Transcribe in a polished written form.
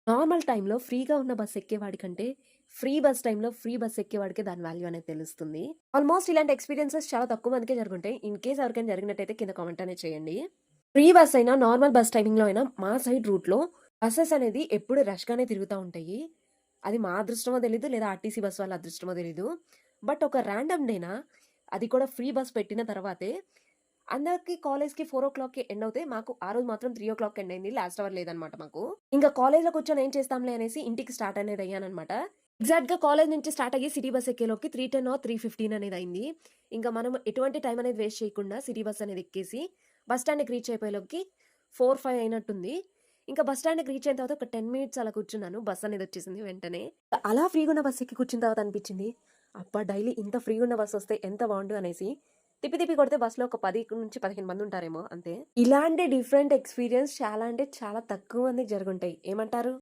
Normal టైమ్‌లో ఫ్రీగా ఉన్న బస్ ఎక్కేవాడి కంటే, ఫ్రీ బస్ టైమ్‌లో ఫ్రీ బస్ ఎక్కేవాడికే దాని వాల్యూ అనేది తెలుస్తుంది. ఆల్మోస్ట్ ఇలాంటి ఎక్స్‌పీరియన్సెస్ చాలా తక్కువ మందికే జరుగుంటాయి. ఇన్ కేస్ ఎవరికైనా జరిగినట్టయితే కింద కామెంట్ అనేది చేయండి. ఫ్రీ బస్ అయినా, నార్మల్ బస్ టైమింగ్‌లో అయినా మా సైడ్ రూట్‌లో బసెస్ అనేది ఎప్పుడు రష్‌గానే తిరుగుతా ఉంటాయి. అది మా అదృష్టమో తెలీదు, లేదా ఆర్టీసీ బస్ వాళ్ళ అదృష్టమో తెలీదు. బట్ ఒక ర్యాండమ్ డేన అది కూడా ఫ్రీ బస్ పెట్టిన తర్వాతే అందరికి కాలేజ్‌కి 4:00కి ఎండ్ అవుతే, మాకు ఆ రోజు మాత్రం 3:00కి ఎండ్ అయింది. లాస్ట్ అవర్ లేదనమాట మాకు. ఇంకా కాలేజ్‌లో కూర్చొని ఏం చేస్తాంలే అనేసి ఇంటికి స్టార్ట్ అనేది అయ్యాననమాట. ఎగ్జాక్ట్‌గా కాలేజ్ నుంచి స్టార్ట్ అయ్యి సిటీ బస్ ఎక్కేలోకి 3:10 ఆర్ 3:15 అనేది అయింది. ఇంకా మనం ఎటువంటి టైం అనేది వేస్ట్ చేయకుండా సిటీ బస్ అనేది ఎక్కేసి బస్ స్టాండ్‌కి రీచ్ అయిపోయేలోకి 4, 5 అయినట్టుంది. ఇంకా బస్ స్టాండ్‌కి రీచ్ అయిన తర్వాత ఒక 10 మినిట్స్ అలా కూర్చున్నాను. బస్ అనేది వచ్చేసింది వెంటనే. అలా ఫ్రీగా ఉన్న బస్ ఎక్కి కూర్చున్న తర్వాత అనిపించింది, అబ్బా! డైలీ ఇంత ఫ్రీగా ఉన్న బస్ వస్తే ఎంత బాగుండు అనేసి. తిప్పి తిప్పి కొడితే బస్‌లో ఒక 10-15 మంది ఉంటారేమో అంతే. ఇలాంటి డిఫరెంట్ ఎక్స్‌పీరియన్స్ చాలా అంటే చాలా తక్కువ మందికి జరుగుంటాయి. ఏమంటారు?